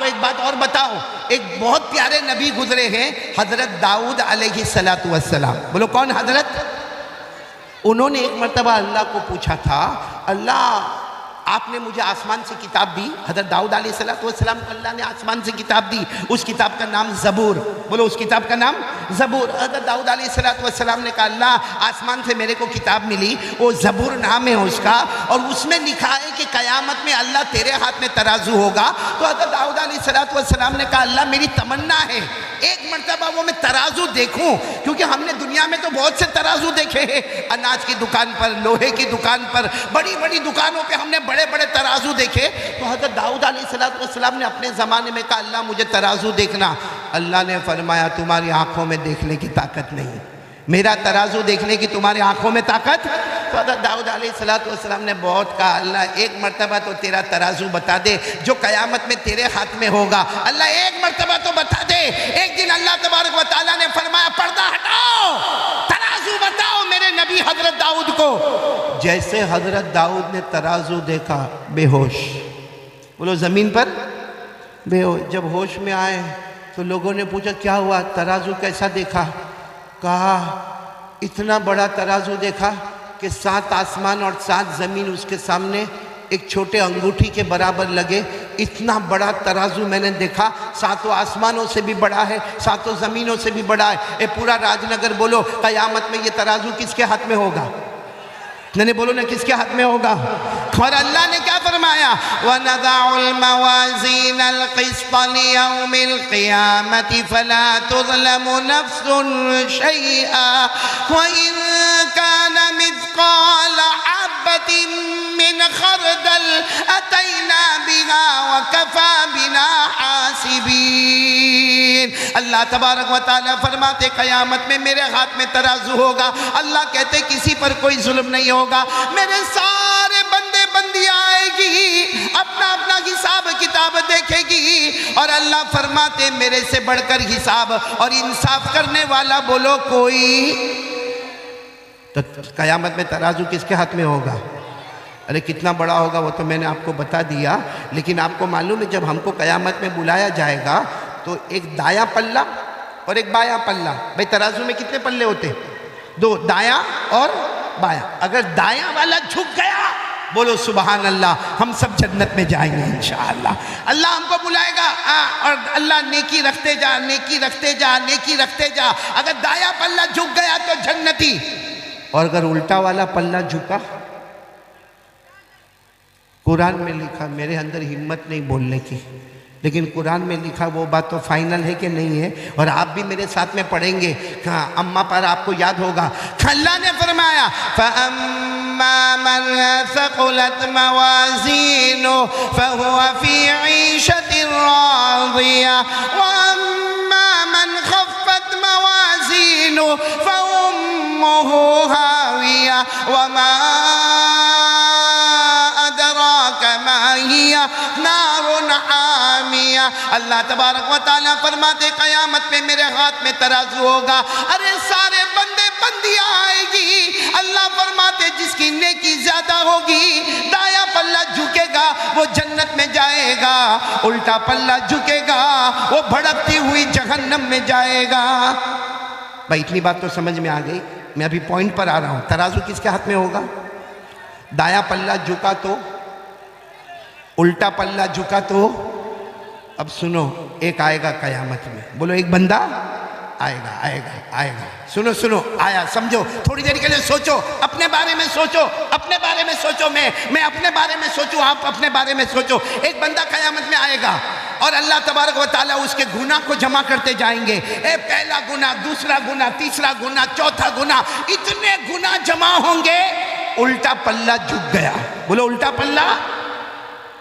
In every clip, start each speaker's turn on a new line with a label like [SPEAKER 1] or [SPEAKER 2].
[SPEAKER 1] کو ایک بات اور بتاؤ، ایک بہت پیارے نبی گزرے ہیں، حضرت داؤد علیہ السلام۔ بولو کون حضرت؟ انہوں نے ایک مرتبہ اللہ کو پوچھا تھا، اللہ آپ نے مجھے آسمان سے کتاب دی۔ حضرت داؤد علیہ السلام کو اللہ نے آسمان سے کتاب دی، اس کتاب کا نام زبور۔ بولو اس کتاب کا نام زبور۔ حضرت داؤد علیہ السلام نے کہا اللہ آسمان سے میرے کو کتاب ملی، وہ زبور نام ہے اس کا، اور اس میں لکھا ہے کہ قیامت میں اللہ تیرے ہاتھ میں ترازو ہوگا۔ تو حضرت داؤد علیہ السلام نے کہا اللہ میری تمنا ہے ایک مرتبہ وہ میں ترازو دیکھوں، کیونکہ ہم نے دنیا میں تو بہت سے ترازو دیکھے ہیں، اناج کی دکان پر، لوہے کی دکان پر، بڑی بڑی دکانوں پہ ہم نے بڑے بڑے ترازو دیکھے۔ تو حضرت داؤد علیہ السلام نے اپنے زمانے میں کہا اللہ مجھے ترازو دیکھنا۔ اللہ نے فرمایا تمہاری آنکھوں میں دیکھنے کی طاقت نہیں، میرا ترازو دیکھنے کی تمہاری آنکھوں میں طاقت۔ تو حضرت داؤد علیہ السلام نے بہت کہا اللہ ایک مرتبہ تو تیرا ترازو بتا دے جو قیامت میں تیرے ہاتھ میں ہوگا، اللہ ایک مرتبہ تو بتا دے۔ ایک دن اللہ تبارک و تعالیٰ نے فرمایا پردہ ہٹاؤ، ترازو بتاؤ میرے نبی حضرت داؤد کو۔ جیسے حضرت داؤد نے ترازو دیکھا بے ہوش، بولو زمین پر بے ہوش۔ جب ہوش میں آئے تو لوگوں نے پوچھا کیا ہوا، ترازو کیسا دیکھا؟ کہا اتنا بڑا ترازو دیکھا کہ 7 آسمان اور 7 زمین اس کے سامنے ایک چھوٹے انگوٹھی کے برابر لگے، اتنا بڑا ترازو میں نے دیکھا، 7 آسمانوں سے بھی بڑا ہے، 7 زمینوں سے بھی بڑا ہے۔ اے پورا راج نگر بولو قیامت میں یہ ترازو کس کے ہاتھ میں ہوگا؟ نہیں بولو نا کس کے ہاتھ میں ہوگا؟ اور اللہ نے کیا فرمایا وَنَضَعُ الْمَوَازِينَ الْقِسْطَ لِيَوْمِ الْقِيَامَةِ فَلَا تُظْلَمُ نَفْسٌ شَيْئًا وَإِن كَانَ مِثْقَالَ حَبَّةٍ مِّنْ خَرْدَلٍ أَتَيْنَا بِهَا وَكَفَى بِنَا حَاسِبِينَ۔ اللہ تبارک و تعالیٰ فرماتے قیامت میں میرے ہاتھ میں ترازو ہوگا، اللہ کہتے کسی پر کوئی ظلم نہیں ہوگا، میرے سارے بندے بندیاں آئے گی، اپنا اپنا حساب کتاب دیکھے گی، اور اللہ فرماتے میرے سے بڑھ کر حساب اور انصاف کرنے والا بولو کوئی۔ تو قیامت میں ترازو کس کے ہاتھ میں ہوگا؟ ارے کتنا بڑا ہوگا وہ تو میں نے آپ کو بتا دیا، لیکن آپ کو معلوم ہے جب ہم کو قیامت میں بلایا جائے گا تو ایک دایاں پلہ اور ایک بایاں پلہ، بھئی ترازو میں کتنے پلے ہوتے؟ 2، دایاں اور بایاں۔ اگر دایاں والا جھک گیا بولو سبحان اللہ، ہم سب جنت میں جائیں گے انشاءاللہ۔ اللہ ہم کو بلائے گا اور اللہ نیکی رکھتے جا، نیکی رکھتے جا، نیکی رکھتے جا۔ اگر دایاں پلہ جھک گیا تو جنتی، اور اگر الٹا والا پلہ جھکا، قرآن میں لکھا، میرے اندر ہمت نہیں بولنے کی، لیکن قرآن میں لکھا وہ بات تو فائنل ہے کہ نہیں ہے، اور آپ بھی میرے ساتھ میں پڑھیں گے۔ کہاں اماں پر آپ کو یاد ہوگا، اللہ نے فرمایا فَأَمَّا مَنْ ثَقُلَتْ مَوَازِينُهُ فَهُوَ فِي عِيشَةٍ رَاضِيَةٍ وَأَمَّا مَنْ خَفَّتْ مَوَازِينُهُ فَأُمُّهُ هَاوِيَةٌ وَمَا نار حامیہ۔ اللہ تبارک و تعالیٰ فرماتے قیامت میں میرے ہاتھ میں ترازو ہوگا، ارے سارے بندے بندیاں آئے گی، اللہ فرماتے جس کی نیکی زیادہ ہوگی دایاں پلہ جھکے گا وہ جنت میں جائے گا، الٹا پلہ جھکے گا وہ بھڑکتی ہوئی جہنم میں جائے گا۔ بھائی اتنی بات تو سمجھ میں آ گئی، میں ابھی پوائنٹ پر آ رہا ہوں۔ ترازو کس کے ہاتھ میں ہوگا؟ دایاں پلہ جھکا تو، الٹا پلہ جھکا تو۔ اب سنو ایک آئے گا قیامت میں، بولو ایک بندہ آئے گا، آئے گا، آئے گا۔ سنو سنو آیا، سمجھو، تھوڑی دیر کے لیے سوچو، اپنے بارے میں سوچو، اپنے بارے میں سوچو، میں اپنے بارے میں سوچوں، آپ اپنے بارے میں سوچو۔ ایک بندہ قیامت میں آئے گا اور اللہ تبارک و تعالیٰ اس کے گناہ کو جمع کرتے جائیں گے، اے پہلا گناہ، دوسرا گناہ، تیسرا گناہ، چوتھا گناہ، اتنے گناہ جمع ہوں گے، الٹا پلہ جھک گیا۔ بولو الٹا پلہ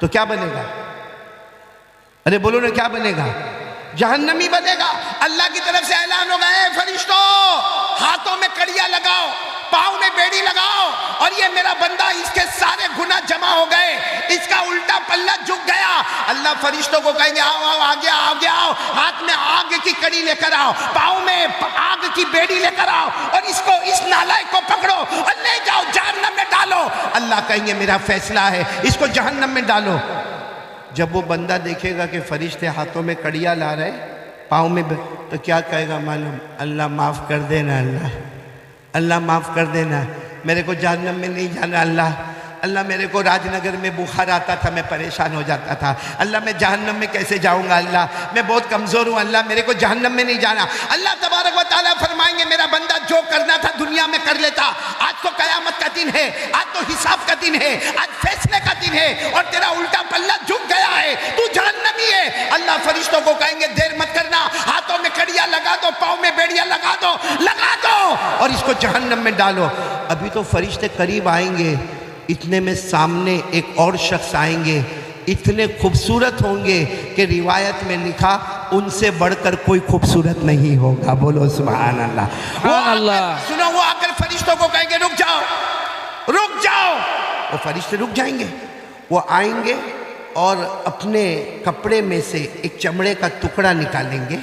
[SPEAKER 1] تو کیا بنے گا؟ ارے بولو نا کیا بنے گا؟ جہنمی بنے گا۔ اللہ کی طرف سے اعلان ہوگا اے فرشتوں ہاتھوں میں کڑیاں لگاؤ، پاؤں میں بیڑی لگاؤ، اور یہ میرا بندہ اس کے سارے گناہ جمع ہو گئے، اس کا الٹا پلہ جھک گیا۔ اللہ فرشتوں کو کہیں گے آؤ آؤ آگے آؤ آگے آؤ، ہاتھ میں آگ کی کڑی لے کر آؤ، پاؤں میں آگ کی بیڑی لے کر آؤ، اور اس نالائق کو پکڑو اور لے جاؤ جہنم میں ڈالو۔ اللہ کہیں گے میرا فیصلہ ہے، اس کو جہنم میں ڈالو۔ جب وہ بندہ دیکھے گا کہ فرشتے ہاتھوں میں کڑیاں لا رہے پاؤں میں تو کیا کہے گا معلوم؟ اللہ معاف کر دینا، اللہ معاف کر دینا، میرے کو جہنم میں نہیں جانا اللہ میرے کو راج نگر میں بخار آتا تھا، میں پریشان ہو جاتا تھا، اللہ میں جہنم میں کیسے جاؤں گا، اللہ میں بہت کمزور ہوں، اللہ میرے کو جہنم میں نہیں جانا۔ اللہ تبارک و تعالیٰ فرمائیں گے میرا بندہ جو کرنا تھا دنیا میں کر لیتا، آج تو قیامت کا دن ہے، آج تو حساب کا دن ہے، آج فیصلے کا دن ہے، اور تیرا الٹا پلہ جھک گیا ہے، تو جہنمی ہے۔ اللہ فرشتوں کو کہیں گے دیر مت کرنا، ہاتھوں میں کڑیاں لگا دو، پاؤں میں بیڑیاں لگا دو اور اس کو جہنم میں ڈالو۔ ابھی تو فرشتے قریب آئیں گے، اتنے میں سامنے ایک اور شخص آئیں گے، اتنے خوبصورت ہوں گے کہ روایت میں لکھا ان سے بڑھ کر کوئی خوبصورت نہیں ہوگا۔ بولو سبحان اللہ۔
[SPEAKER 2] سبحان اللہ۔
[SPEAKER 1] سنو، وہ آ کر فرشتوں کو کہیں گے رک جاؤ رک جاؤ، وہ فرشتے رک جائیں گے، وہ آئیں گے اور اپنے کپڑے میں سے ایک چمڑے کا ٹکڑا نکالیں گے،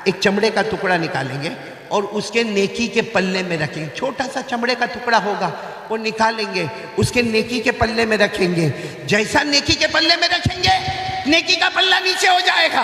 [SPEAKER 1] ایک چمڑے کا ٹکڑا نکالیں گے اور اس کے نیکی کے پلے میں رکھیں گے، چھوٹا سا چمڑے کا ٹکڑا ہوگا، وہ نکالیں گے، اس کے نیکی کے پلے میں رکھیں گے۔ جیسا نیکی کے پلے میں رکھیں گے، نیکی کا پلہ نیچے ہو جائے گا،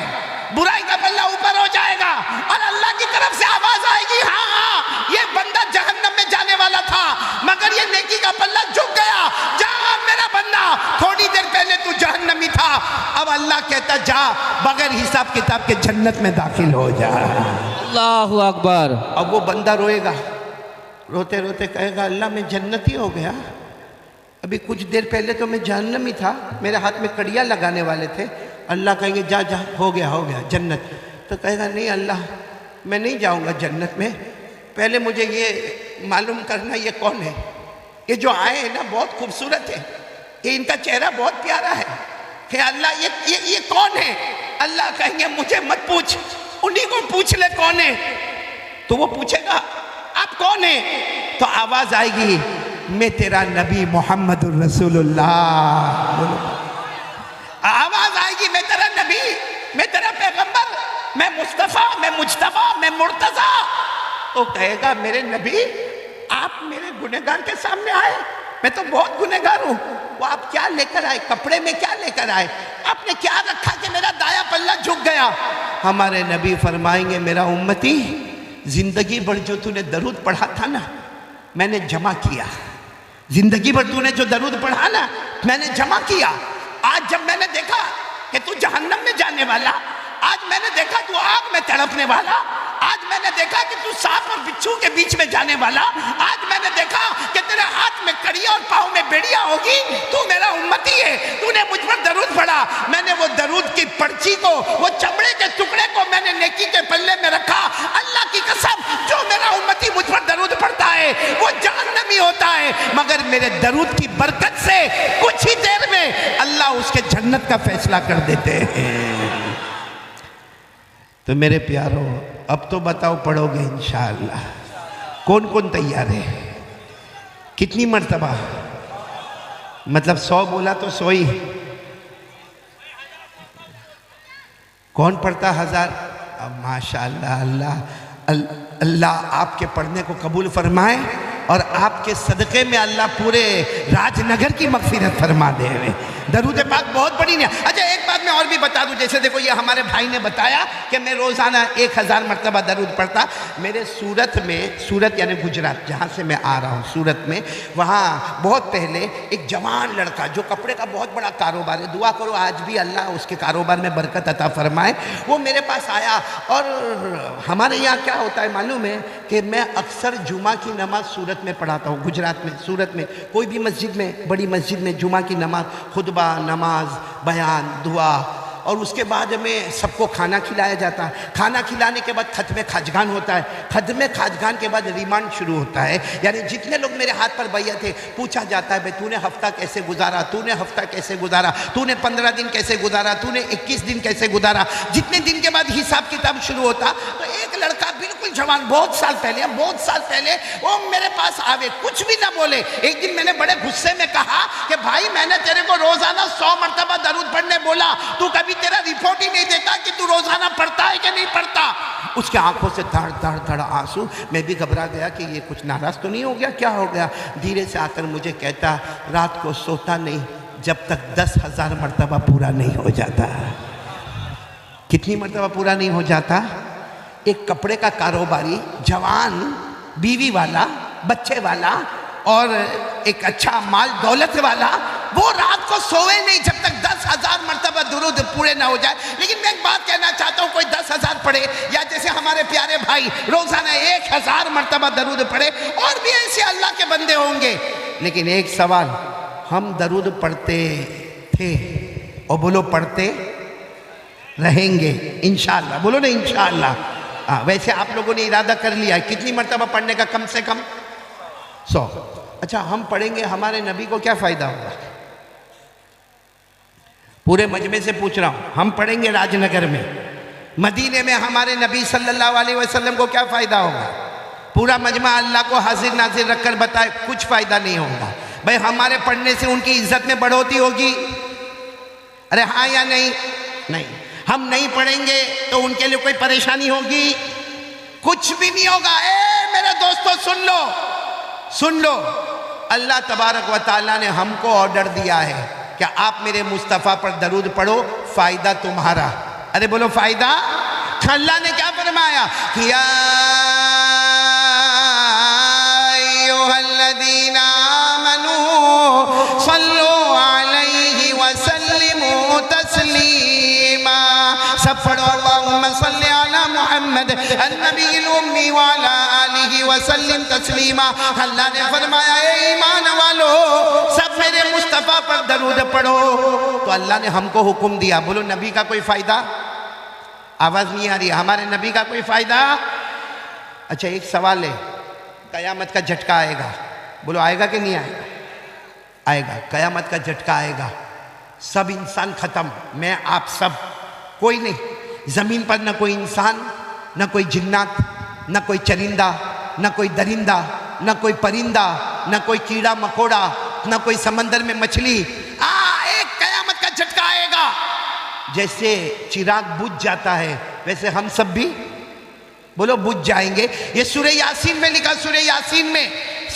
[SPEAKER 1] برائی کا پلہ اوپر ہو جائے گا، اور اللہ کی طرف سے آواز آئے گی ہاں یہ بندہ جہنم میں جانے والا تھا مگر یہ نیکی کا پلہ جھک گیا، جا میرا بندہ، تھوڑی دیر پہلے تو جہنمی تھا، اب اللہ کہتا جا بغیر حساب کتاب کے جنت میں داخل ہو جا۔
[SPEAKER 2] اللہ اکبر۔
[SPEAKER 1] اب وہ بندہ روئے گا، روتے روتے کہے گا اللہ میں جنتی ہو گیا، ابھی کچھ دیر پہلے تو میں جہنمی تھا، میرے ہاتھ میں کڑیاں لگانے والے تھے۔ اللہ کہیں گے جا جا ہو گیا جنت۔ تو کہے گا نہیں اللہ میں نہیں جاؤں گا جنت میں، پہلے مجھے یہ معلوم کرنا یہ کون ہے، یہ جو آئے ہیں نا بہت خوبصورت ہے، یہ ان کا چہرہ بہت پیارا ہے، کہ اللہ یہ کون ہے؟ اللہ کہیں گے مجھے مت پوچھ، انہی کو پوچھ لے کون ہے۔ تو وہ پوچھے گا آپ کون ہیں؟ تو آواز آئے گی میں تیرا نبی محمد الرسول اللہ، آواز آئے گی میں تیرا نبی، میں تیرا پیغمبر، میں مصطفیٰ، میں مجتبیٰ، میں مرتضیٰ۔ تو کہے گا میرے نبی آپ میرے گنہگار کے سامنے آئے، میں تو بہت گنہگار ہوں، وہ آپ کیا لے کر آئے، کپڑے میں کیا لے کر آئے، آپ نے کیا رکھا کہ میرا دایا پلہ جھک گیا؟ ہمارے نبی فرمائیں گے میرا امتی زندگی بھر جو تو نے درود پڑھا تھا نا میں نے جمع کیا، زندگی بھر تو نے جو درود پڑھا نا میں نے جمع کیا، آج جب میں نے دیکھا کہ تو جہنم میں جانے والا، آج میں نے دیکھا تو آگ میں تڑپنے والا، آج میں نے دیکھا کہ تو سانپ اور بچھو کے بیچ میں جانے والا، آج میں نے دیکھا کہ تیرے ہاتھ میں کڑیاں اور پاؤں میں بیڑیاں ہوگی، تو میرا امتی ہے، تو نے مجھ پر درود پڑھا، میں نے وہ درود کی پرچی کو، وہ چمڑے کے ٹکڑے کو میں نے نیکی کے پلے میں رکھا، اللہ کی قسم جو میرا امتی مجھ پر درود پڑھتا ہے وہ جہنمی ہوتا ہے، مگر میرے درود کی برکت سے کچھ ہی دیر میں اللہ اس کے جنت کا فیصلہ کر دیتے ہیں۔ تو میرے پیارو اب تو بتاؤ پڑھو گے انشاءاللہ، کون کون تیار ہے؟ کتنی مرتبہ؟ مطلب 100 بولا تو 100 ہی، کون پڑھتا 1000؟ اب ماشاءاللہ اللہ آپ کے پڑھنے کو قبول فرمائے اور آپ کے صدقے میں اللہ پورے راج نگر کی مغفرت فرما دے۔ درود پاک بہت بڑی نہیں۔ اچھا ایک بات میں اور بھی بتا دوں، جیسے دیکھو یہ ہمارے بھائی نے بتایا کہ میں روزانہ 1000 مرتبہ درود پڑھتا، میرے سورت میں، سورت یعنی گجرات جہاں سے میں آ رہا ہوں، سورت میں وہاں بہت پہلے ایک جوان لڑکا جو کپڑے کا بہت بڑا کاروبار ہے، دعا کرو آج بھی اللہ اس کے کاروبار میں برکت عطا فرمائے، وہ میرے پاس آیا، اور ہمارے یہاں کیا ہوتا ہے معلوم ہے کہ میں اکثر جمعہ کی نماز سورت میں پڑھاتا ہوں، گجرات میں سورت میں کوئی بھی مسجد میں، بڑی مسجد میں جمعہ کی نماز، خطبہ، نماز، بیان، دعا، اور اس کے بعد میں سب کو کھانا کھلایا جاتا ہے، کھانا کھلانے کے بعد ختم خاجگان ہوتا ہے، ختم خاجگان کے بعد ریمانڈ شروع ہوتا ہے، یعنی جتنے لوگ میرے ہاتھ پر بیعت تھے پوچھا جاتا ہے بھئی تو نے ہفتہ کیسے گزارا، تو نے ہفتہ کیسے گزارا، تو نے 15 دن کیسے گزارا، تو نے 21 دن کیسے گزارا، جتنے دن کے بعد حساب کتاب شروع ہوتا۔ تو ایک لڑکا بالکل جوان بہت سال پہلے وہ میرے پاس آوے، کچھ بھی نہ بولے، ایک دن میں نے بڑے غصے میں کہا کہ بھائی میں نے تیرے کو روزانہ 100 مرتبہ درود پڑھنے بولا، تو کبھی تیرا رپورٹ ہی نہیں دیتا کہ تو روزانہ پڑھتا ہے کہ نہیں پڑھتا۔ اس کے آنکھوں سے دھڑ آنسو، میں بھی گھبرا گیا کہ یہ کچھ ناراض تو نہیں ہو گیا، کیا ہو گیا؟ دھیرے سے آ کر مجھے کہتا رات کو سوتا نہیں، جب تک 10,000 مرتبہ پورا نہیں ہو جاتا. کتنی مرتبہ پورا نہیں ہو جاتا؟ ایک کپڑے کا کاروباری جوان بیوی والا بچے والا اور ایک اچھا مال دولت والا وہ رات کو سوئے نہیں جب تک 10,000 مرتبہ درود پورے نہ ہو جائے. لیکن میں ایک بات کہنا چاہتا ہوں، کوئی 10,000 پڑھے یا جیسے ہمارے پیارے بھائی روزانہ 1,000 مرتبہ درود پڑھے، اور بھی ایسے اللہ کے بندے ہوں گے. لیکن ایک سوال، ہم درود پڑھتے تھے اور بولو پڑھتے رہیں گے انشاءاللہ، بولو نا انشاءاللہ. ویسے آپ لوگوں نے ارادہ کر لیا ہے کتنی مرتبہ پڑھنے کا؟ کم سے کم 100. اچھا ہم پڑھیں گے، ہمارے نبی کو کیا فائدہ ہوگا؟ پورے مجمع سے پوچھ رہا ہوں، ہم پڑھیں گے راج نگر میں، مدینے میں ہمارے نبی صلی اللہ علیہ وسلم کو کیا فائدہ ہوگا؟ پورا مجمع اللہ کو حاضر ناظر رکھ کر بتائے کچھ فائدہ نہیں ہوگا. بھائی ہمارے پڑھنے سے ان کی عزت میں بڑھوتی ہوگی؟ ارے ہاں یا نہیں؟ نہیں. ہم نہیں پڑھیں گے تو ان کے لیے کوئی پریشانی ہوگی؟ کچھ بھی نہیں ہوگا. اے میرے دوستو سن لو، اللہ تبارک و تعالیٰ نے ہم کو آرڈر دیا ہے کہ آپ میرے مصطفیٰ پر درود پڑھو، فائدہ تمہارا. ارے بولو فائدہ. اللہ نے کیا فرمایا؟ یا ایھا الذین آمنوا صلوا علیہ وسلموا تسلیما. سب پڑھو اللہم صلی علی محمد النبی الامی وعلی آلہ وسلم تسلیما. اللہ نے فرمایا اے ایمان والو سب میرے مصطفیٰ پر درود پڑھو. تو اللہ نے ہم کو حکم دیا. بولو نبی کا کوئی فائدہ؟ آواز نہیں آ رہی. ہمارے نبی کا کوئی فائدہ؟ اچھا ایک سوال ہے، قیامت کا جھٹکا آئے گا، بولو آئے گا کہ نہیں آئے گا؟ آئے گا. قیامت کا جھٹکا آئے گا، سب انسان ختم، میں آپ سب، کوئی نہیں. زمین پر نہ کوئی انسان، نہ کوئی جنات، نہ کوئی چرندہ، نہ کوئی درندہ، نہ کوئی پرندہ، نہ کوئی کیڑا مکوڑا، نہ کوئی سمندر میں مچھلی. ایک قیامت کا جھٹکا آئے گا. جیسے چراغ بجھ جاتا ہے ویسے ہم سب بھی بولو بجھ جائیں گے. یہ سورہ یاسین میں لکھا، سورہ یاسین میں،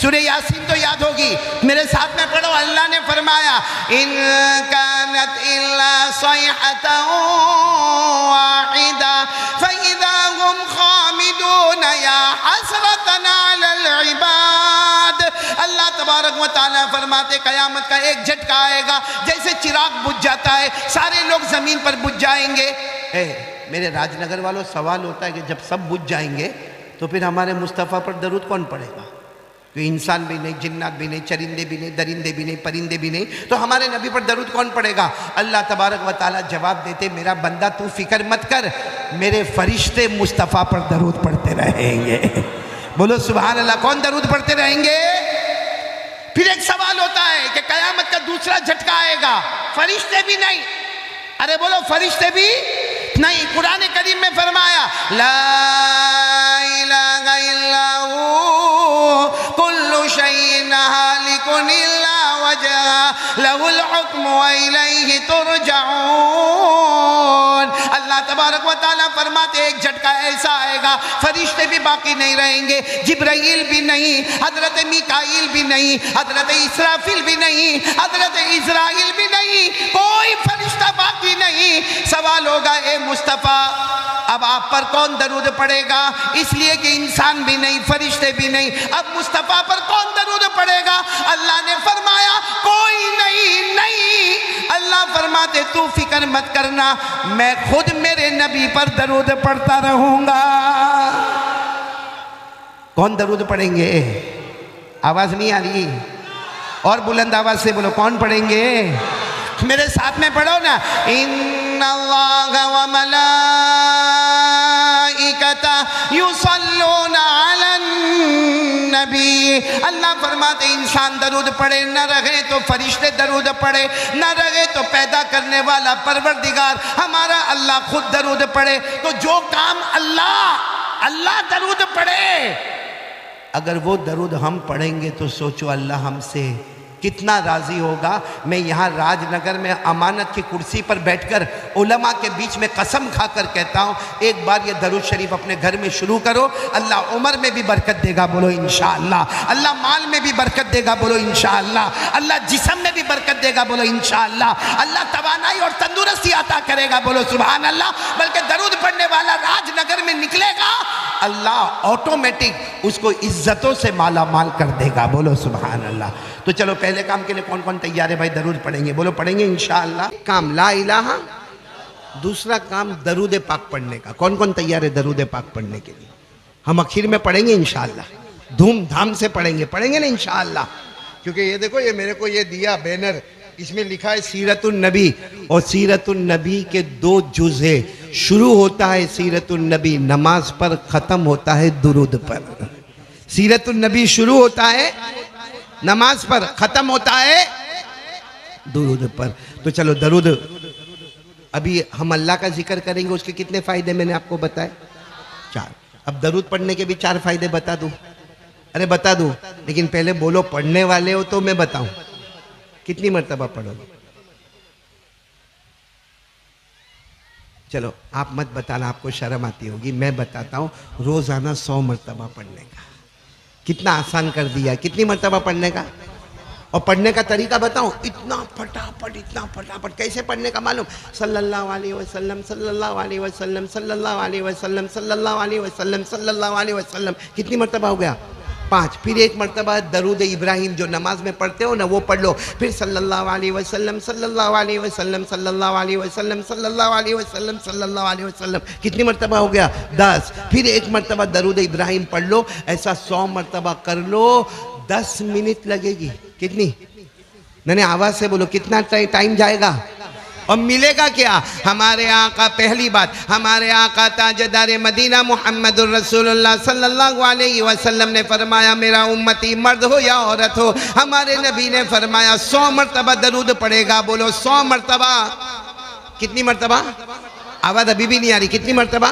[SPEAKER 1] سورہ یاسین تو یاد ہوگی، میرے ساتھ میں پڑھو. اللہ نے فرمایا ان کانت الا صیحۃ واحدہ فاذا هم خامدون یا حسرۃ علی العباد. اللہ تبارک و تعالیٰ فرماتے قیامت کا ایک جھٹکا آئے گا، جیسے چراغ بجھ جاتا ہے سارے لوگ زمین پر بجھ جائیں گے. میرے راج نگر والوں سوال ہوتا ہے کہ جب سب بجھ جائیں گے تو پھر ہمارے مصطفیٰ پر درود کون پڑھے گا؟ کوئی انسان بھی نہیں، جنات بھی نہیں، چرندے بھی نہیں، درندے بھی نہیں، پرندے بھی نہیں، تو ہمارے نبی پر درود کون پڑھے گا؟ اللہ تبارک و تعالیٰ جواب دیتے میرا بندہ تو فکر مت کر، میرے فرشتے مصطفیٰ پر درود پڑھتے رہیں گے. بولو سبحان اللہ. کون درود پڑھتے رہیں گے؟ پھر ایک سوال ہوتا ہے کہ قیامت کا دوسرا جھٹکا آئے گا، فرشتے بھی نہیں. ارے بولو فرشتے بھی نہیں. قرآن کریم میں فرمایا لا الہ الا ہو کل شیء ہالک الا وجہہ لہ الحکم والیہ ترجعون. اللہ تبارک و تعالیٰ فرماتے ایک جھٹکا ایسا آئے گا فرشتے بھی باقی نہیں رہیں گے، جبرائیل بھی نہیں، حضرت میکائیل بھی نہیں، حضرت اسرافیل بھی نہیں، حضرت اسرائیل بھی نہیں، کوئی فرشتہ باقی نہیں. سوال ہوگا اے مصطفیٰ اب آپ پر کون درود پڑھے گا؟ اس لیے کہ انسان بھی نہیں، فرشتے بھی نہیں، اب مصطفیٰ پر کون درود پڑھے گا؟ اللہ نے فرمایا کوئی نہیں. اللہ فرماتے تو فکر مت کرنا، میں خود میرے نبی پر درود پڑھتا رہوں گا. کون درود پڑھیں گے؟ آواز نہیں آ رہی؟ اور بلند آواز سے بولو کون پڑھیں گے؟ میرے ساتھ میں پڑھو نا. ان اللہ و ملائکتہ یصلون علی النبی. اللہ فرماتے انسان درود پڑھے نہ رہے تو فرشتے درود پڑھے، نہ رہے تو پیدا کرنے والا پروردگار ہمارا اللہ خود درود پڑھے. تو جو کام اللہ درود پڑھے، اگر وہ درود ہم پڑھیں گے تو سوچو اللہ ہم سے کتنا راضی ہوگا. میں یہاں راج نگر میں امانت کی کرسی پر بیٹھ کر علماء کے بیچ میں قسم کھا کر کہتا ہوں، ایک بار یہ درود شریف اپنے گھر میں شروع کرو، اللہ عمر میں بھی برکت دے گا، بولو انشاءاللہ. اللہ مال میں بھی برکت دے گا، بولو انشاءاللہ. اللہ جسم میں بھی برکت دے گا، بولو انشاءاللہ. اللہ توانائی اور تندرستی عطا کرے گا، بولو سبحان اللہ. بلکہ درود پڑھنے والا راج نگر میں نکلے گا، اللہ آٹومیٹک اس کو عزتوں سے مالا مال کر دے گا، بولو سبحان اللہ. تو چلو پہلے کام کے لیے کون کون تیار ہے بھائی؟ درود پڑھیں گے، بولو پڑھیں گے انشاءاللہ. کام لا الہ، دوسرا کام درود پاک پڑھنے کا. کون کون تیار ہے درود پاک پڑھنے کے لیے؟ ہم اخیر میں پڑھیں گے انشاءاللہ، دھوم دھام سے پڑھیں گے نا انشاءاللہ. کیونکہ یہ دیکھو، یہ میرے کو یہ دیا بینر، اس میں لکھا ہے سیرت النبی، اور سیرت النبی کے 2 جز ہے. شروع ہوتا ہے سیرت النبی نماز پر، ختم ہوتا ہے درود پر. سیرت النبی شروع ہوتا ہے نماز پر، ختم ہوتا ہے درود پر. تو چلو درود، ابھی ہم اللہ کا ذکر کریں گے، اس کے کتنے فائدے میں نے آپ کو بتائے؟ 4. اب درود پڑھنے کے بھی 4 فائدے بتا دوں. ارے بتا دوں، لیکن پہلے بولو پڑھنے والے ہو تو میں بتاؤں. کتنی مرتبہ پڑھو گے؟ چلو آپ مت بتانا، آپ کو شرم آتی ہوگی، میں بتاتا ہوں. روزانہ 100 مرتبہ پڑھنے کا. کتنا آسان کر دیا. کتنی مرتبہ پڑھنے کا؟ اور پڑھنے کا طریقہ بتاؤں، اتنا پھٹاپٹ. کیسے پڑھنے کا معلوم؟ صلی اللہ علیہ وسلم، صلی اللہ علیہ وسلم، صلی اللہ علیہ وسلم، صلی اللہ علیہ وسلم، صلی اللہ علیہ وسلم. کتنی مرتبہ ہو گیا؟ 5. پھر ایک مرتبہ درود ابراہیم جو نماز میں پڑھتے ہو نا، وہ پڑھ لو. پھر صلی اللہ علیہ وسلم، صلی اللہ علیہ وسلم، صلی اللہ علیہ وسلم، صلی اللہ علیہ وسلم، صلی اللہ علیہ وسلم. کتنی مرتبہ ہو گیا؟ 10. پھر ایک مرتبہ درود ابراہیم پڑھ لو. ایسا 100 مرتبہ کر لو. 10 منٹ لگے گی. کتنی؟ نہیں آواز سے بولو، کتنا ٹائم جائے گا؟ اور ملے گا کیا؟ ہمارے آقا، پہلی بات، ہمارے آقا تاجدار مدینہ محمد الرسول اللہ صلی اللہ علیہ وسلم نے فرمایا، میرا امتی مرد ہو یا عورت ہو، ہمارے نبی نے فرمایا 100 مرتبہ درود پڑھے گا. بولو 100 مرتبہ. کتنی مرتبہ؟ آواز ابھی بھی نہیں آ رہی. کتنی مرتبہ؟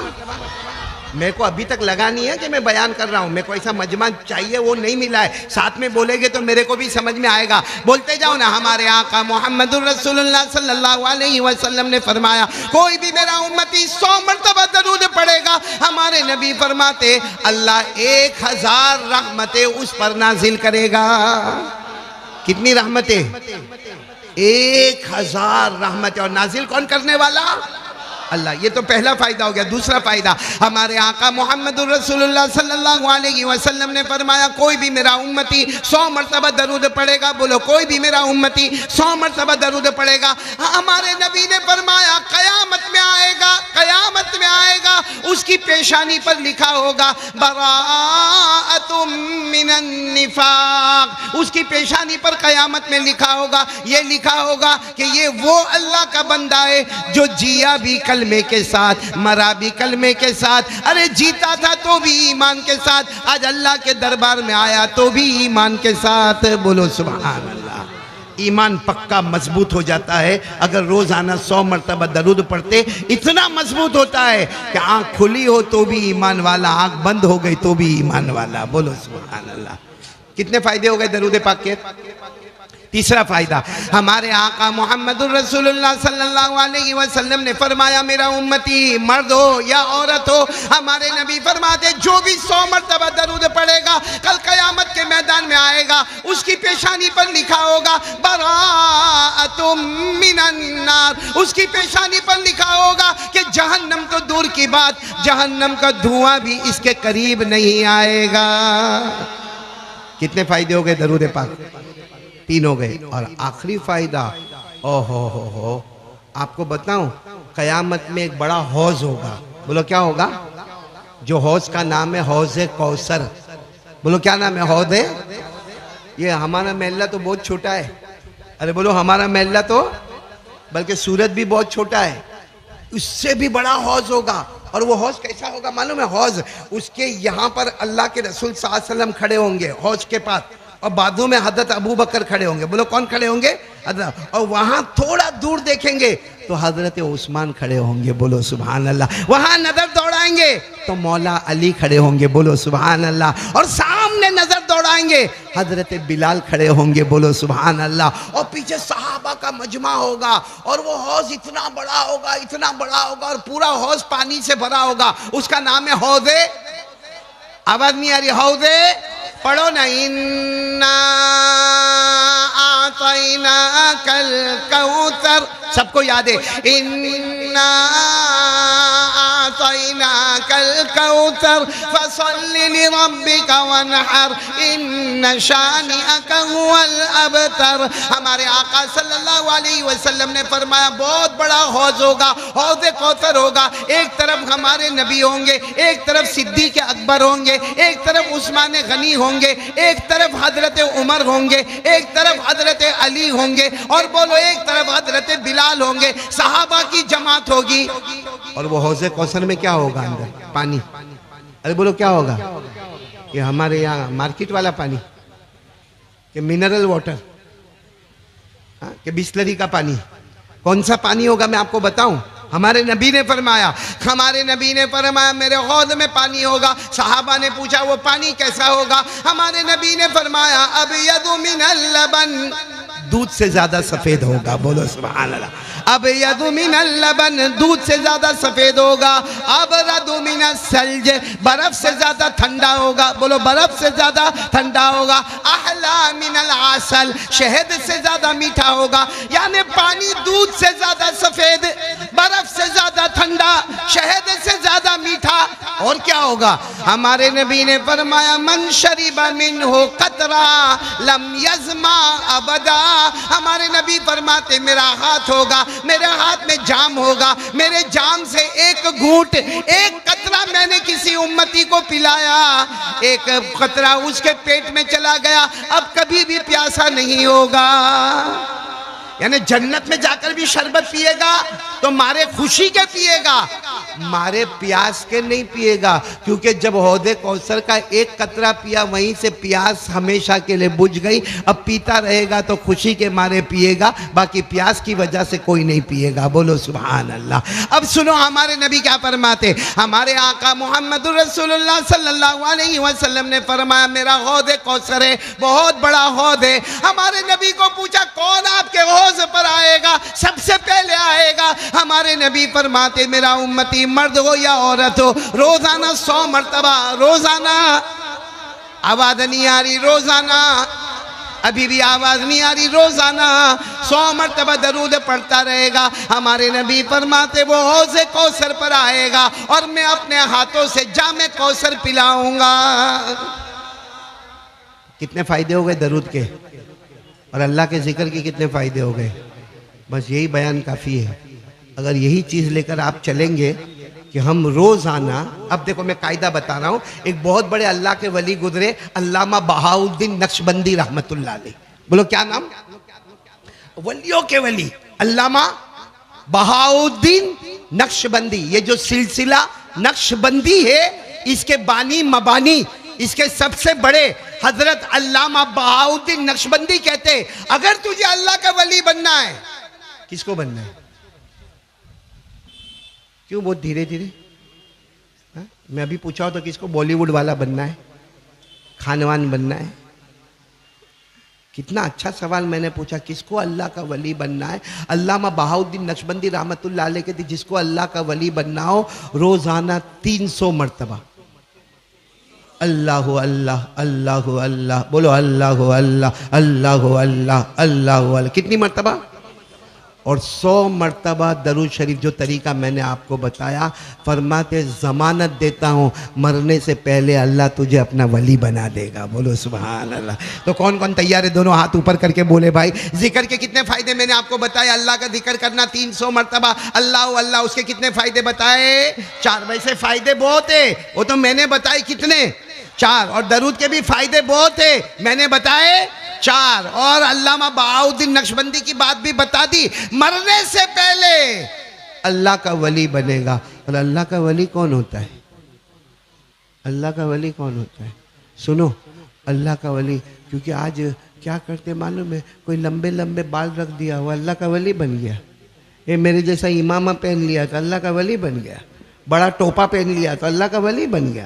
[SPEAKER 1] میرے کو ابھی تک لگا نہیں ہے کہ میں بیان کر رہا ہوں. میرے کو ایسا مجمع چاہیے، وہ نہیں ملا ہے. ساتھ میں بولے گے تو میرے کو بھی سمجھ میں آئے گا. بولتے جاؤ نا. ہمارے آقا محمد الرسول اللہ صلی اللہ علیہ وسلم نے فرمایا، کوئی بھی میرا امتی 100 مرتبہ درود پڑھے گا، ہمارے نبی فرماتے اللہ 1000 رحمتیں اس پر نازل کرے گا. کتنی رحمتیں؟ 1000 رحمتیں. اور نازل کون کرنے والا؟ اللہ. یہ تو پہلا فائدہ ہو گیا. دوسرا فائدہ، ہمارے آقا محمد الرسول اللہ صلی اللہ علیہ وسلم نے فرمایا، کوئی بھی میرا امتی 100 مرتبہ درود پڑھے گا. بولو کوئی بھی میرا امتی 100 مرتبہ درود پڑھے گا. ہمارے نبی نے فرمایا قیامت میں آئے گا، قیامت میں آئے گا، اس کی پیشانی پر لکھا ہوگا براءۃ من النفاق. اس کی پیشانی پر قیامت میں لکھا ہوگا، یہ لکھا ہوگا کہ یہ وہ اللہ کا بندہ ہے جو جیا بھی کلمے کے ساتھ، مرا بھی کلمے کے ساتھ. ارے جیتا تھا تو بھی ایمان کے ساتھ، آج اللہ کے دربار میں آیا تو بھی ایمان کے ساتھ. بولو سبحان اللہ. ایمان پکا مضبوط ہو جاتا ہے اگر روزانہ 100 مرتبہ درود پڑھتے. اتنا مضبوط ہوتا ہے کہ آنکھ کھلی ہو تو بھی ایمان والا، آنکھ بند ہو گئی تو بھی ایمان والا. بولو سبحان اللہ. کتنے فائدے ہو گئے درود پاک کے؟ تیسرا فائدہ، ہمارے آقا محمد الرسول اللہ صلی اللہ علیہ وسلم نے فرمایا، میرا امتی مرد ہو یا عورت ہو، ہمارے نبی فرماتے جو بھی 100 مرتبہ درود پڑھے گا کل قیامت کے میدان میں آئے گا، اس کی پیشانی پر لکھا ہوگا براءۃ من النار. اس کی پیشانی پر لکھا ہوگا کہ جہنم تو دور کی بات، جہنم کا دھواں بھی اس کے قریب نہیں آئے گا. کتنے فائدے ہو گئے درود پاک؟ 3 ہو گئے. اور آخری فائدہ، ہو آپ کو بتاؤں، قیامت میں ایک بڑا حوض ہوگا. بولو کیا ہوگا؟ جو حوض کا نام ہے حوض کوثر. بولو کیا نام ہے؟ حوض ہے. یہ ہمارا محلہ تو بہت چھوٹا ہے. ارے بولو ہمارا محلہ تو، بلکہ سورت بھی بہت چھوٹا ہے. اس سے بھی بڑا حوض ہوگا. اور وہ حوض کیسا ہوگا معلوم ہے؟ حوض اس کے یہاں پر اللہ کے رسول صلی اللہ علیہ وسلم کھڑے ہوں گے حوض کے پاس، اور بازو میں حضرت ابو بکر کھڑے ہوں گے. بولو کون کھڑے ہوں گے؟ اور وہاں تھوڑا دور دیکھیں گے تو حضرت عثمان کھڑے ہوں گے. بولو سبحان اللہ. وہاں نظر دوڑائیں گے تو مولا علی کھڑے ہوں گے. بولو سبحان اللہ. اور سامنے نظر طرف دوڑائیں گے، حضرت بلال کھڑے ہوں گے، بولو سبحان اللہ، اور پیچھے صحابہ کا مجمع ہوگا، اور وہ حوض اتنا بڑا ہوگا، اتنا بڑا ہوگا، اور پورا حوض پانی سے بھرا ہوگا، اس کا نام ہے حوض، آواز نہیں آ رہی، حوض، پڑھو نا، اِنَّا أَعْطَيْنَاكَ الْكَوْثَرَ، سب کو یاد ہے، اِنَّا أَعْطَيْنَاكَ الْكَوْثَرَ فَصَلِّ لِرَبِّكَ وَانْحَرْ إِنَّ شَانِئَكَ هُوَ الْأَبْتَرُ۔ ہمارے آقا صلی اللہ علیہ وسلم نے فرمایا بہت بڑا حوض ہوگا، حوض کوثر ہوگا، ایک طرف ہمارے نبی ہوں گے، ایک طرف صدیق اکبر ہوں گے، ایک طرف عثمان غنی ہوں گے، ایک طرف حضرت عمر ہوں گے، ایک طرف حضرت علی ہوں گے، اور بولو ایک طرف حضرت بلال ہوں گے، صحابہ کی جماعت ہوگی، اور وہ حوض کوثر میں کیا ہوگا؟ اندر پانی، ارے بولو کیا ہوگا؟ کہ ہمارے یہاں مارکیٹ والا پانی، کہ منرل واٹر، کہ بسلری کا پانی، کون سا پانی ہوگا میں آپ کو بتاؤں؟ ہمارے نبی نے فرمایا، میرے حوض میں پانی ہوگا۔ صحابہ نے پوچھا وہ پانی کیسا ہوگا؟ ہمارے نبی نے فرمایا ابیض من اللبن، دودھ سے زیادہ سفید ہوگا، بولو سبحان اللہ، ابیض من اللبن، دودھ سے زیادہ سفید ہوگا، ابرد من الثلج، برف سے زیادہ ٹھنڈا ہوگا، بولو برف سے زیادہ ٹھنڈا ہوگا، احلا من العسل، شہد سے زیادہ میٹھا ہوگا، یعنی پانی دودھ سے زیادہ سفید، برف سے زیادہ ٹھنڈا، شہد سے زیادہ میٹھا، اور کیا ہوگا؟ ہمارے نبی نے فرمایا من شرب منہ قطرہ لم یظمأ ابدا، ہمارے نبی فرماتے میرا ہاتھ ہوگا، میرے ہاتھ میں جام ہوگا، میرے جام سے ایک گھونٹ، ایک قطرہ میں نے کسی امتی کو پلایا، ایک قطرہ اس کے پیٹ میں چلا گیا، اب کبھی بھی پیاسا نہیں ہوگا۔ یعنی جنت میں جا کر بھی شربت پیے گا تو مارے خوشی کے پیے گا، مارے پیاس کے نہیں پیے گا، کیونکہ جب حوض کوثر کا ایک قطرہ پیا وہیں سے پیاس ہمیشہ کے لئے بجھ گئی، اب پیتا رہے گا تو خوشی کے مارے پیے گا، باقی پیاس کی وجہ سے کوئی نہیں پیے گا، بولو سبحان اللہ۔ اب سنو ہمارے نبی کیا فرماتے، ہمارے آقا محمد رسول اللہ صلی اللہ علیہ وسلم نے فرمایا میرا حوض کوثر ہے، بہت بڑا حوض ہے۔ ہمارے نبی کو پوچھا کون آپ کے حوض پر آئے گا، سب سے پہلے آئے گا؟ ہمارے نبی فرماتے میرا امتی مرد ہو یا عورت ہو، روزانہ 100 مرتبہ، روزانہ، آواز نہیں آ رہی، روزانہ، ابھی بھی آواز نہیں آ رہی، روزانہ 100 مرتبہ درود پڑھتا رہے گا۔ ہمارے نبی فرماتے وہ حوض کوثر پر آئے گا اور میں اپنے ہاتھوں سے جام کوثر پلاؤں گا۔ کتنے فائدے ہو گئے درود کے اور اللہ کے ذکر کے، کتنے فائدے ہو گئے؟ بس یہی بیان کافی ہے۔ اگر یہی چیز لے کر آپ چلیں گے کہ ہم روزانہ، اب دیکھو میں قاعدہ بتا رہا ہوں، ایک بہت بڑے اللہ کے ولی گزرے، علامہ بہاؤالدین نقشبندی رحمت اللہ علیہ، بولو کیا نام؟ ولیوں کے ولی علامہ بہاؤالدین نقشبندی۔ یہ جو سلسلہ نقشبندی ہے اس کے بانی مبانی، اس کے سب سے بڑے حضرت علامہ بہاؤالدین نقشبندی کہتے اگر تجھے اللہ کا ولی بننا ہے، کس کو بننا ہے؟ کیوں بہت دھیرے دھیرے؟ میں ابھی پوچھا ہو تو کس کو بالی ووڈ والا بننا ہے، خانوان بننا ہے؟ کتنا اچھا سوال میں نے پوچھا، کس کو اللہ کا ولی بننا ہے؟ علامہ بہاؤالدین نقشبندی رحمت اللہ علیہ کہتے جس کو اللہ کا ولی بننا ہو روزانہ 300 مرتبہ اللہ اللہ اللہ اللہ، بولو اللہ اللہ اللہ اللہ اللہ اللہ، کتنی مرتبہ؟ اور 100 مرتبہ درود شریف، جو طریقہ میں نے آپ کو بتایا، فرماتے ضمانت دیتا ہوں مرنے سے پہلے اللہ تجھے اپنا ولی بنا دے گا، بولو سبحان اللہ۔ تو کون کون تیار ہے؟ دونوں ہاتھ اوپر کر کے بولے بھائی۔ ذکر کے کتنے فائدے میں نے آپ کو بتایا، اللہ کا ذکر کرنا 300 مرتبہ اللہ اللہ، اس کے کتنے فائدے بتائے؟ 4۔ ویسے فائدے بہت ہیں، وہ تو میں نے بتائے کتنے؟ 4۔ اور درود کے بھی فائدے بہت ہیں، میں نے بتائے 4۔ اور علامہ بہاؤالدین نقشبندی کی بات بھی بتا دی، مرنے سے پہلے اللہ کا ولی بنے گا۔ اور اللہ کا ولی کون ہوتا ہے؟ اللہ کا ولی کون ہوتا ہے؟ سنو، اللہ کا ولی، کیونکہ آج کیا کرتے معلوم ہے، کوئی لمبے لمبے بال رکھ دیا وہ اللہ کا ولی بن گیا، یہ میرے جیسا امامہ پہن لیا تو اللہ کا ولی بن گیا، بڑا ٹوپا پہن لیا تو اللہ کا ولی بن گیا۔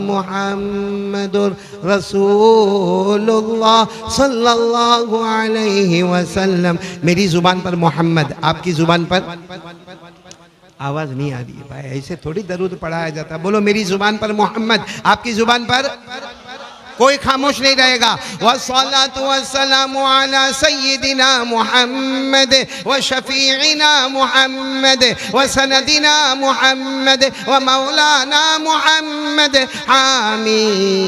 [SPEAKER 1] محمد رسول اللہ صلی اللہ علیہ وسلم. میری زبان پر محمد، آپ کی زبان پر آواز نہیں آ رہی ہے بھائی، ایسے تھوڑی درود پڑھایا جاتا. بولو میری زبان پر محمد، آپ کی زبان پر کوئی خاموش نہیں رہے گا. والصلاة والسلام على سيدنا محمد وشفيعنا محمد وسندنا محمد ومولانا محمد حميم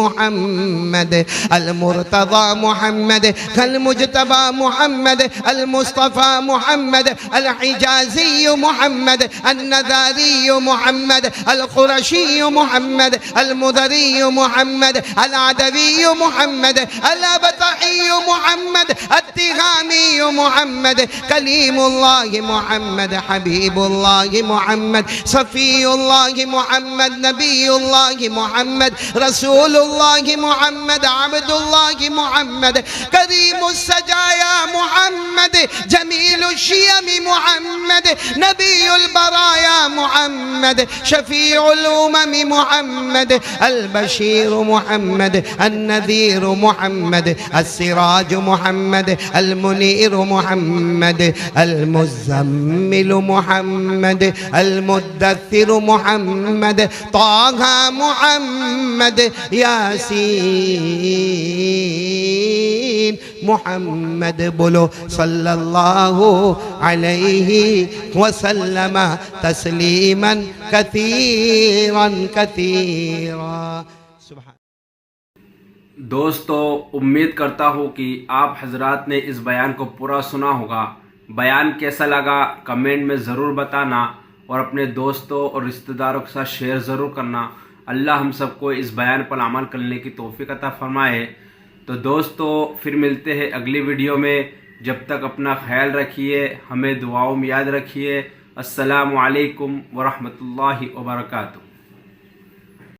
[SPEAKER 1] محمد المرتضى محمد المجتبى محمد المصطفى محمد الحجازي محمد النذاري محمد القرشي محمد المدري محمد العدوي محمد الأبطحي محمد التغامي محمد كليم الله محمد حبيب الله محمد صفي الله محمد نبي الله محمد رسول الله محمد عبد الله محمد كريم السجايا محمد جميل الشيم محمد نبي البرايا محمد شفيع الأمم محمد البشير محمد النذير محمد السراج محمد المنير محمد المزمل محمد المدثر محمد طه محمد ياسين محمد. بولو صلی اللہ علیہ وسلم تسلیما کثیرا کثیرا. سبحان.
[SPEAKER 3] دوستو، امید کرتا ہوں کہ آپ حضرات نے اس بیان کو پورا سنا ہوگا. بیان کیسا لگا کمنٹ میں ضرور بتانا اور اپنے دوستوں اور رشتہ داروں کے ساتھ شیئر ضرور کرنا. اللہ ہم سب کو اس بیان پر عمل کرنے کی توفیق عطا فرمائے. تو دوستو پھر ملتے ہیں اگلی ویڈیو میں. جب تک اپنا خیال رکھیے، ہمیں دعاؤں میں یاد رکھیے. السلام علیکم ورحمۃ اللہ وبرکاتہ.